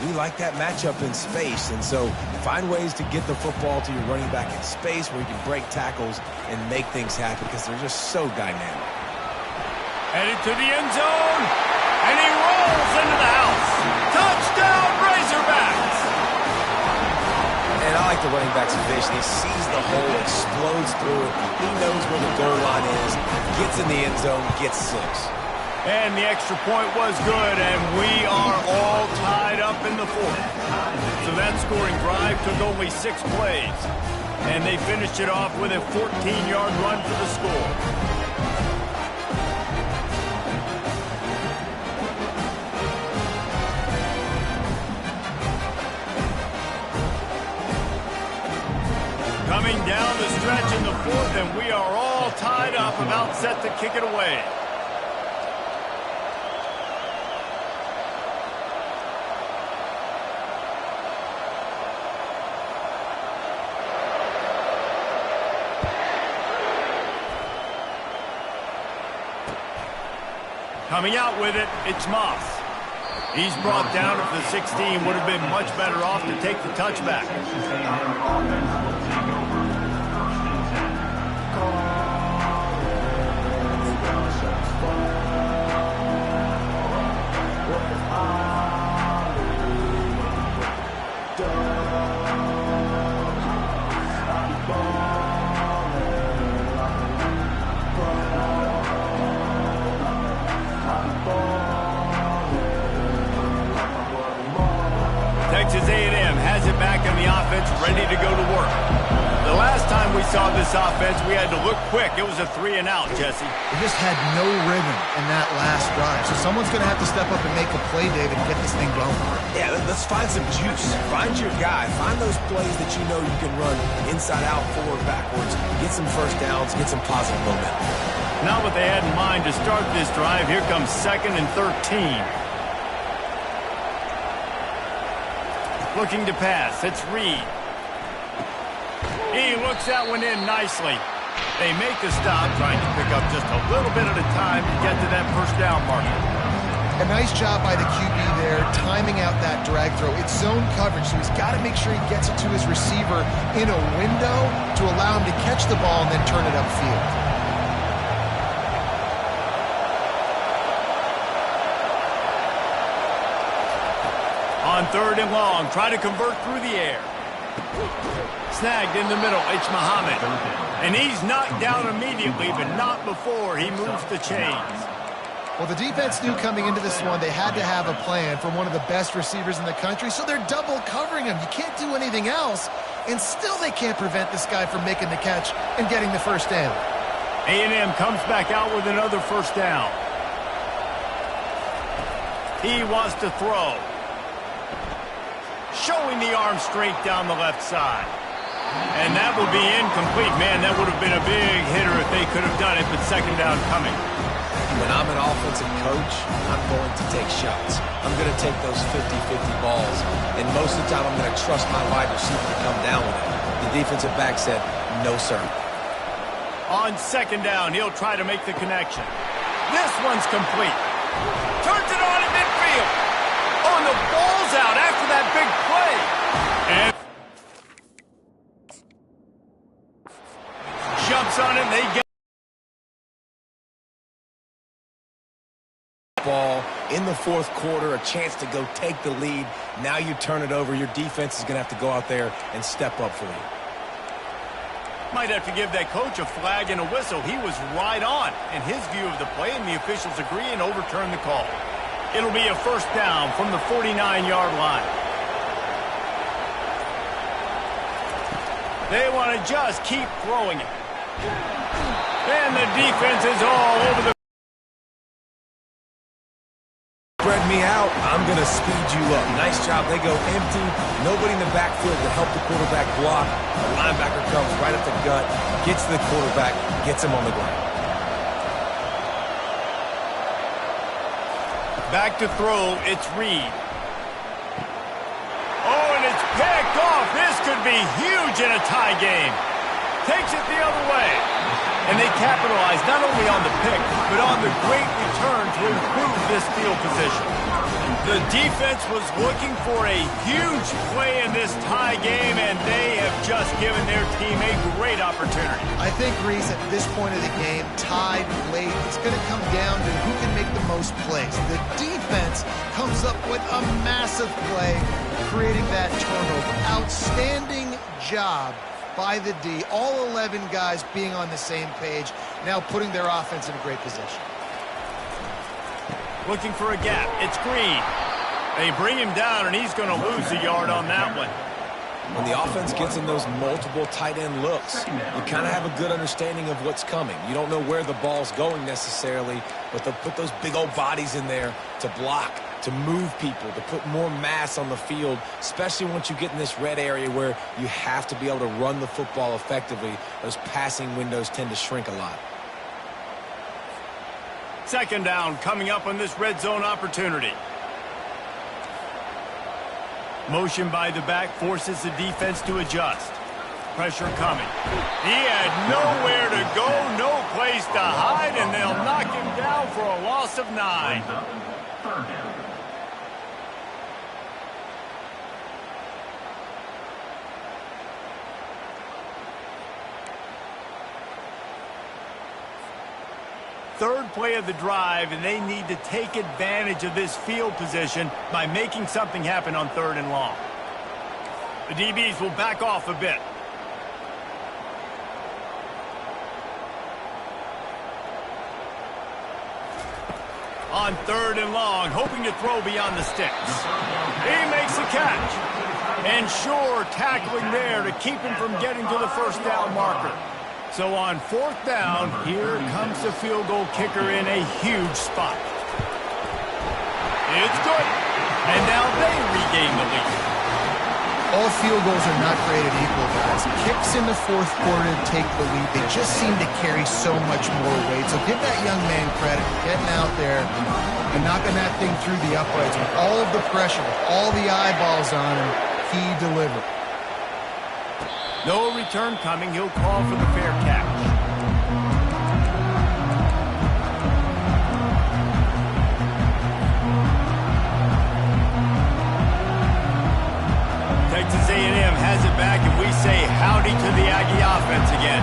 We like that matchup in space, and so find ways to get the football to your running back in space where you can break tackles and make things happen because they're just so dynamic. Headed to the end zone, and he rolls into the house. Touchdown, Razorbacks! And I like the running back's vision. He sees the hole, explodes through it. He knows where the goal line is, gets in the end zone, gets 6. And the extra point was good, and we are all tied up in the fourth. So that scoring drive took only 6 plays, and they finished it off with a 14-yard run for the score. Coming down the stretch in the fourth, and we are all tied up, about set to kick it away. Coming out with it, it's Moss. He's brought down at the 16, would have been much better off to take the touchback. Texas A&M has it back in the offense, ready to go to work. The last time we saw this offense, we had to look quick. It was a 3 and out, Jesse. They just had no rhythm in that last drive. So someone's going to have to step up and make a play, David, and get this thing going. Yeah, let's find some juice. Find your guy. Find those plays that you know you can run inside out, forward, backwards. Get some first downs. Get some positive momentum. Not what they had in mind to start this drive. Here comes 2nd and 13. Looking to pass. It's Reed. He looks that one in nicely. They make the stop, trying to pick up just a little bit at a time to get to that first down marker. A nice job by the QB there, timing out that drag throw. It's zone coverage, so he's got to make sure he gets it to his receiver in a window to allow him to catch the ball and then turn it upfield. On 3rd and long, try to convert through the air. Snagged in the middle, it's Muhammad. And he's knocked down immediately, but not before he moves the chains. Well, the defense knew coming into this one they had to have a plan from one of the best receivers in the country, so they're double covering him. You can't do anything else, and still they can't prevent this guy from making the catch and getting the first down. A&M comes back out with another first down. He wants to throw. Showing the arm straight down the left side. And that will be incomplete. Man, that would have been a big hitter if they could have done it, but second down coming. When I'm an offensive coach, I'm going to take shots. I'm going to take those 50-50 balls. And most of the time, I'm going to trust my wide receiver to come down with it. The defensive back said, No, sir. On second down, he'll try to make the connection. This one's complete. Turns it on at midfield. Oh, and the ball's out after that big play. And jumps on it, and they get ball in the fourth quarter, a chance to go take the lead. Now you turn it over. Your defense is going to have to go out there and step up for you. Might have to give that coach a flag and a whistle. He was right on in his view of the play, and the officials agree and overturn the call. It'll be a first down from the 49-yard line. They want to just keep throwing it. And the defense is all over the... Spread me out, I'm going to speed you up. Nice job. They go empty. Nobody in the backfield to help the quarterback block. The linebacker comes right up the gut, gets to the quarterback, gets him on the ground. Back to throw, it's Reed. Oh, and it's picked off. This could be huge in a tie game. Takes it the other way. And they capitalize not only on the pick, but on the great return to improve this field position. The defense was looking for a huge play in this tie game, and they have just given their team a great opportunity. I think, Reese, at this point of the game, tied late, it's going to come down to who can make the most plays. The defense comes up with a massive play, creating that turnover. Outstanding job by the D. All 11 guys being on the same page, now putting their offense in a great position. Looking for a gap. It's Green. They bring him down, and he's going to lose a yard on that one. When the offense gets in those multiple tight end looks, you kind of have a good understanding of what's coming. You don't know where the ball's going necessarily, but they'll put those big old bodies in there to block, to move people, to put more mass on the field, especially once you get in this red area where you have to be able to run the football effectively. Those passing windows tend to shrink a lot. Second down coming up on this red zone opportunity. Motion by the back forces the defense to adjust. Pressure coming. He had nowhere to go, no place to hide, and they'll knock him down for a loss of 9. Third down. Third play of the drive, and they need to take advantage of this field position by making something happen on 3rd and long. The DBs will back off a bit. On 3rd and long, hoping to throw beyond the sticks. He makes the catch. And sure, tackling there to keep him from getting to the first down marker. So on 4th down, here comes the field goal kicker in a huge spot. It's good. And now they regain the lead. All field goals are not created equal, guys. Kicks in the fourth quarter to take the lead. They just seem to carry so much more weight. So give that young man credit for getting out there and knocking that thing through the uprights with all of the pressure, with all the eyeballs on him. He delivered. No return coming. He'll call for the fair catch. Texas A&M has it back, and we say howdy to the Aggie offense again.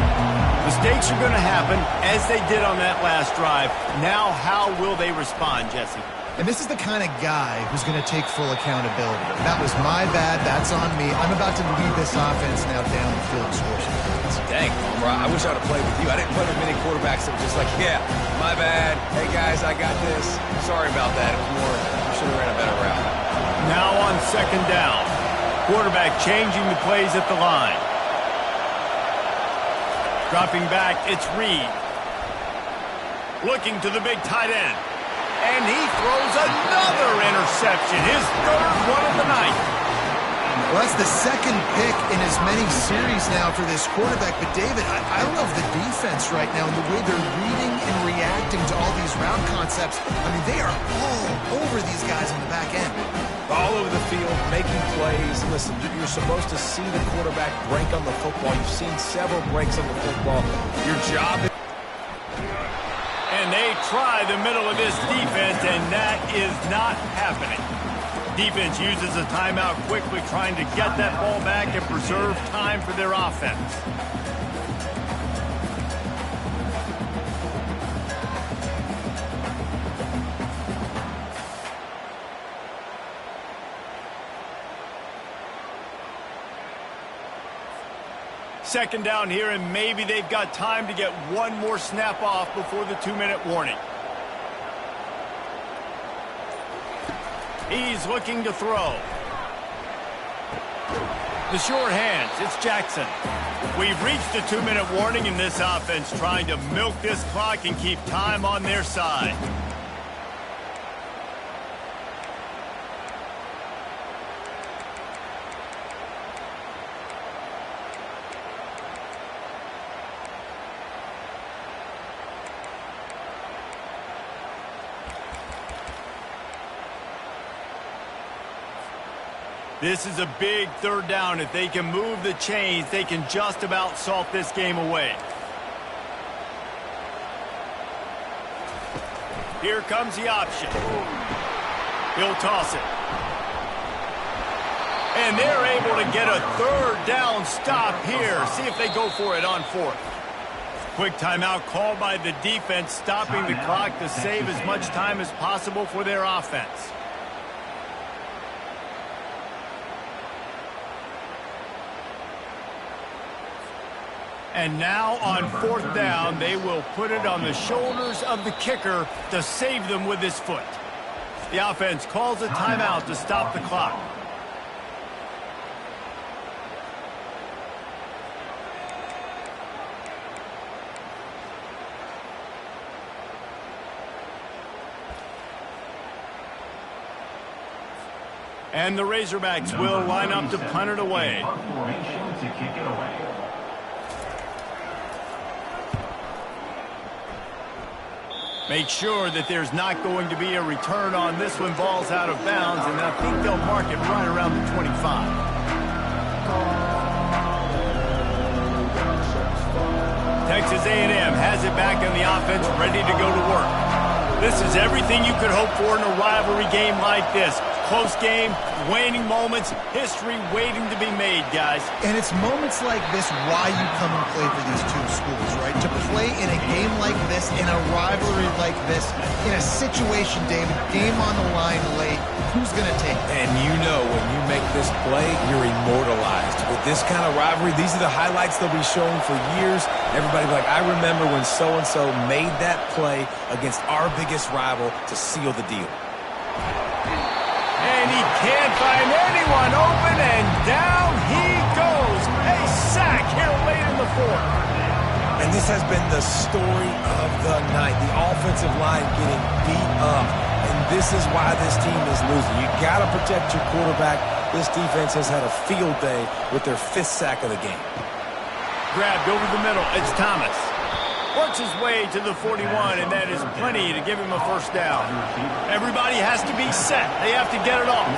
Mistakes are going to happen, as they did on that last drive. Now, how will they respond, Jesse? And this is the kind of guy who's going to take full accountability. That was my bad. That's on me. I'm about to lead this offense now down the field and score some points. Dang, Homer, I wish I would have played with you. I didn't play with many quarterbacks that were just like, yeah, my bad. Hey, guys, I got this. Sorry about that. It was more, I should have ran a better route. Now on 2nd down. Quarterback changing the plays at the line. Dropping back, it's Reed. Looking to the big tight end. And he throws another interception, his 3rd one of the night. Well, that's the 2nd pick in as many series now for this quarterback. But, David, I love the defense right now and the way they're reading and reacting to all these route concepts. I mean, they are all over these guys on the back end. all over the field, making plays. Listen, you're supposed to see the quarterback break on the football. You've seen several breaks on the football. Your job is... And they try the middle of this defense, and that is not happening. Defense uses a timeout quickly, trying to get that ball back and preserve time for their offense. Second down here, and maybe they've got time to get one more snap off before the 2-minute warning. He's looking to throw. The short hands, it's Jackson. We've reached the 2-minute warning in this offense, trying to milk this clock and keep time on their side. This is a big third down. If they can move the chains, they can just about salt this game away. Here comes the option. He'll toss it. And they're able to get a third down stop here. See if they go for it on fourth. Quick timeout called by the defense, stopping the clock to save as much time as possible for their offense. And now on fourth down, they will put it on the shoulders of the kicker to save them with his foot. The offense calls a timeout to stop the clock. And the Razorbacks will line up to punt it away. Make sure that there's not going to be a return on this one. Ball's out of bounds, and I think they'll mark it right around the 25. Texas A&M has it back on the offense, ready to go to work. This is everything you could hope for in a rivalry game like this. Close game, waning moments, history waiting to be made, guys. And it's moments like this why you come and play for these two schools, right? To play in a game like this, in a rivalry like this, in a situation, David, game on the line late, who's going to take it? And you know when you make this play, you're immortalized. With this kind of rivalry, these are the highlights they'll be showing for years. Everybody will be like, I remember when so-and-so made that play against our biggest rival to seal the deal. And he can't find anyone open, and down he goes. A sack here late in the fourth. And this has been the story of the night. The offensive line getting beat up. And this is why this team is losing. You got to protect your quarterback. This defense has had a field day with their 5th sack of the game. Grabbed over the middle. It's Thomas. Works his way to the 41, and that is plenty to give him a first down. Everybody has to be set. They have to get it off.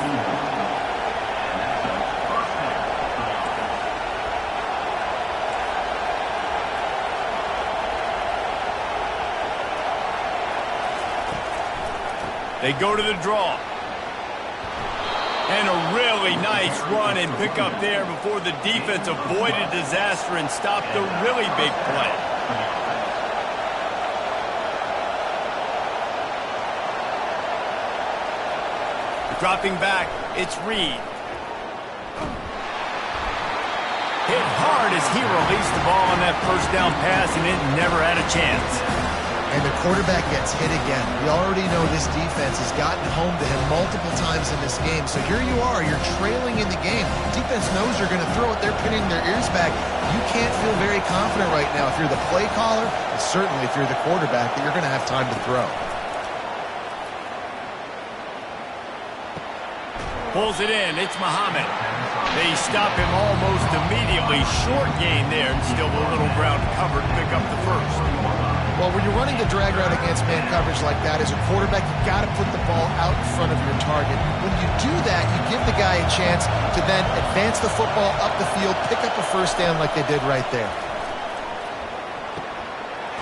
They go to the draw. And a really nice run and pick up there before the defense avoided disaster and stopped a really big play. Dropping back, it's Reed. Hit hard as he released the ball on that first down pass, and it never had a chance. And the quarterback gets hit again. We already know this defense has gotten home to him multiple times in this game. So here you are, you're trailing in the game. Defense knows you're going to throw it. They're pinning their ears back. You can't feel very confident right now if you're the play caller, and certainly if you're the quarterback, that you're going to have time to throw. Pulls it in. It's Muhammad. They stop him almost immediately. Short gain there, and still a little ground covered to pick up the first. Well, when you're running the drag route against man coverage like that, as a quarterback, you've got to put the ball out in front of your target. When you do that, you give the guy a chance to then advance the football up the field, pick up a first down like they did right there.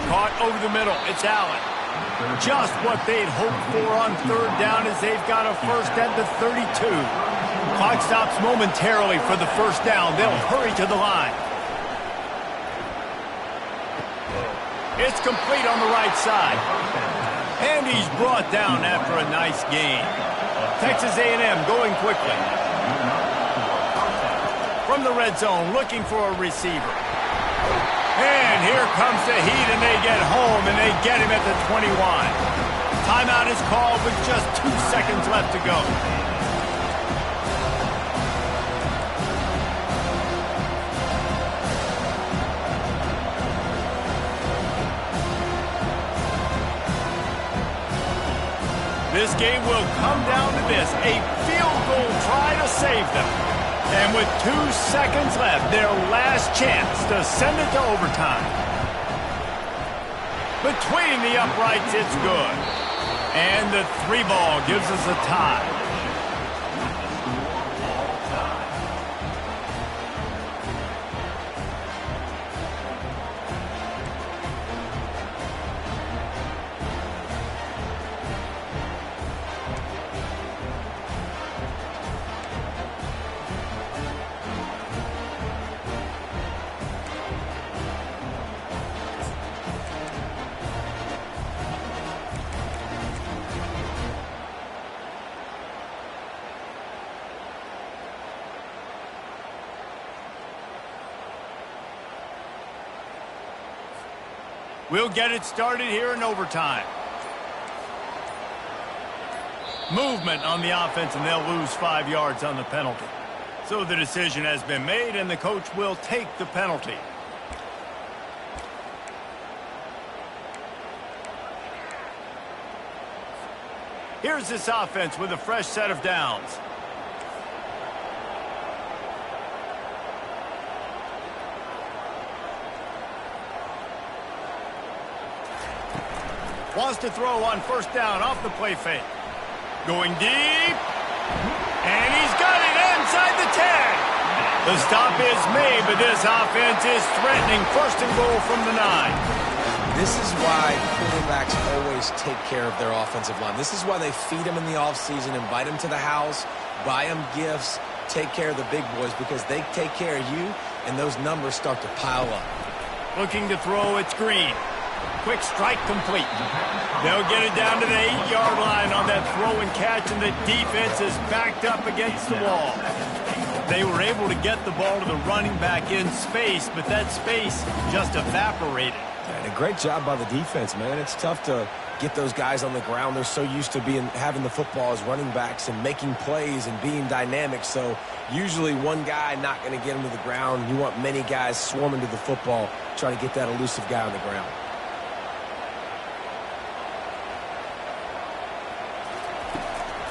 Caught over the middle. It's Allen. Just what they'd hoped for on third down as they've got a first at the 32. Clock stops momentarily for the first down. They'll hurry to the line. It's complete on the right side. And he's brought down after a nice gain. Texas A&M going quickly. From the red zone, looking for a receiver. And here comes the heat, and they get home, and they get him at the 21. Timeout is called with just 2 seconds left to go. This game will come down to this, a field goal try to save them. And with 2 seconds left, their last chance to send it to overtime. Between the uprights, it's good. And the 3 ball gives us a tie. We'll get it started here in overtime. Movement on the offense, and they'll lose 5 yards on the penalty. So the decision has been made, and the coach will take the penalty. Here's this offense with a fresh set of downs. Wants to throw on first down off the play fake. Going deep. And he's got it inside the 10. The stop is made, but this offense is threatening first and goal from the 9. This is why quarterbacks always take care of their offensive line. This is why they feed them in the offseason, invite them to the house, buy them gifts, take care of the big boys, because they take care of you, and those numbers start to pile up. Looking to throw, it's Green. Quick strike complete. They'll get it down to the 8-yard line on that throw and catch, and the defense is backed up against the wall. They were able to get the ball to the running back in space, but that space just evaporated. And a great job by the defense, man. It's tough to get those guys on the ground. They're so used to having the football as running backs and making plays and being dynamic. So usually one guy not going to get him to the ground. You want many guys swarming to the football, trying to get that elusive guy on the ground.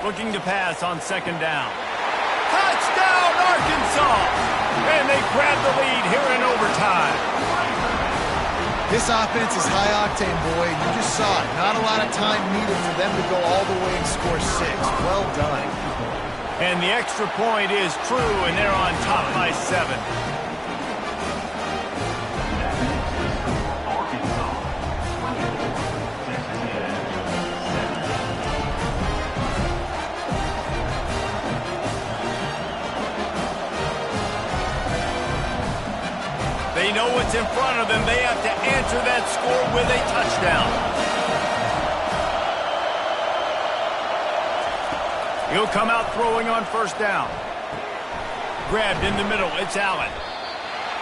Looking to pass on second down. Touchdown, Arkansas! And they grab the lead here in overtime. This offense is high-octane, boy. You just saw it. Not a lot of time needed for them to go all the way and score 6. Well done. And the extra point is true, and they're on top by 7. They know what's in front of them. They have to answer that score with a touchdown. He'll come out throwing on first down. Grabbed in the middle. It's Allen.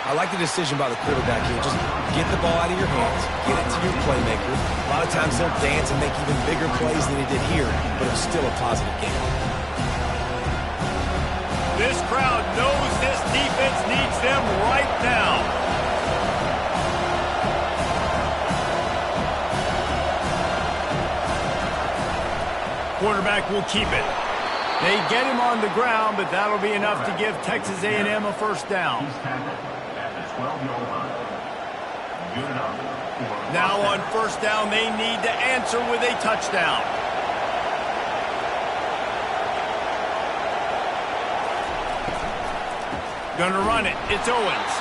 I like the decision by the quarterback here. Just get the ball out of your hands. Get it to your playmaker. A lot of times they'll dance and make even bigger plays than he did here, but it was still a positive game. This crowd knows this defense needs them right now. Quarterback will keep it. They get him on the ground, but that'll be enough to give Texas A&M a first down. good enough for Now on first down, they need to answer with a touchdown. Gonna run it. It's Owens.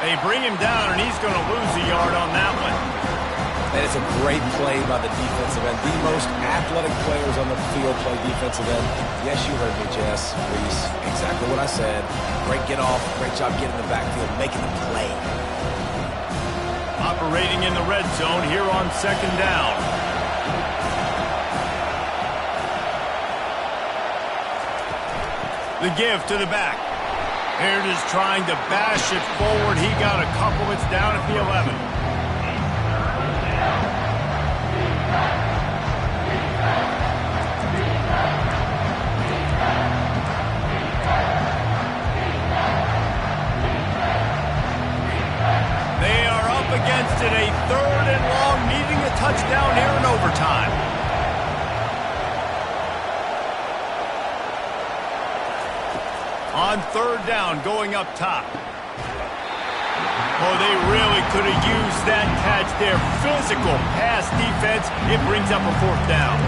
They bring him down, and he's gonna lose a yard on that one. And it's a great play by the defensive end. The most athletic players on the field play defensive end. Yes, you heard me, Jess, Reese. Exactly what I said. Great get off. Great job getting in the backfield, making the play. Operating in the red zone here on second down. The give to the back. Here it is trying to bash it forward. He got a couple. It's down at the 11. They are up against it, a third and long, needing a touchdown here in overtime. On third down, going up top. Oh, they really could have used that catch there. Physical pass defense. It brings up a fourth down.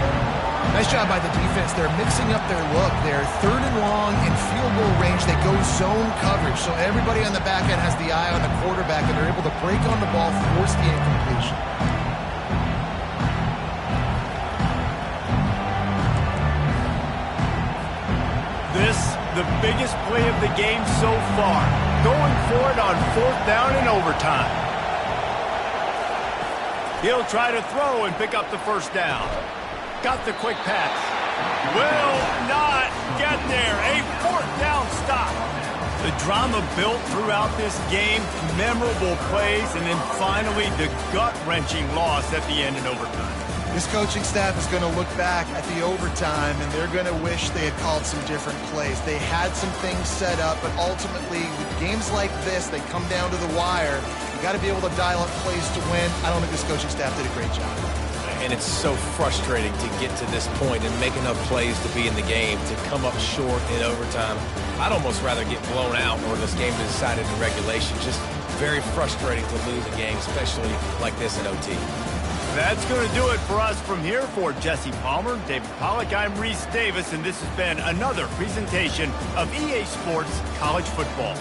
Nice job by the defense. They're mixing up their look. They're third and long in field goal range. They go zone coverage. So everybody on the back end has the eye on the quarterback, and they're able to break on the ball, force the incompletion. This, the biggest play of the game so far. Going for it on fourth down in overtime. He'll try to throw and pick up the first down. Got the quick pass. Will not get there. A fourth down stop. The drama built throughout this game. Memorable plays, and then finally the gut-wrenching loss at the end in overtime. This coaching staff is going to look back at the overtime, and they're going to wish they had called some different plays. They had some things set up, but ultimately, with games like this, they come down to the wire. You got to be able to dial up plays to win. I don't think this coaching staff did a great job. And it's so frustrating to get to this point and make enough plays to be in the game, to come up short in overtime. I'd almost rather get blown out or this game decided in regulation. Just very frustrating to lose a game, especially like this in OT. That's going to do it for us from here. For Jesse Palmer, David Pollack, I'm Reese Davis, and this has been another presentation of EA Sports College Football.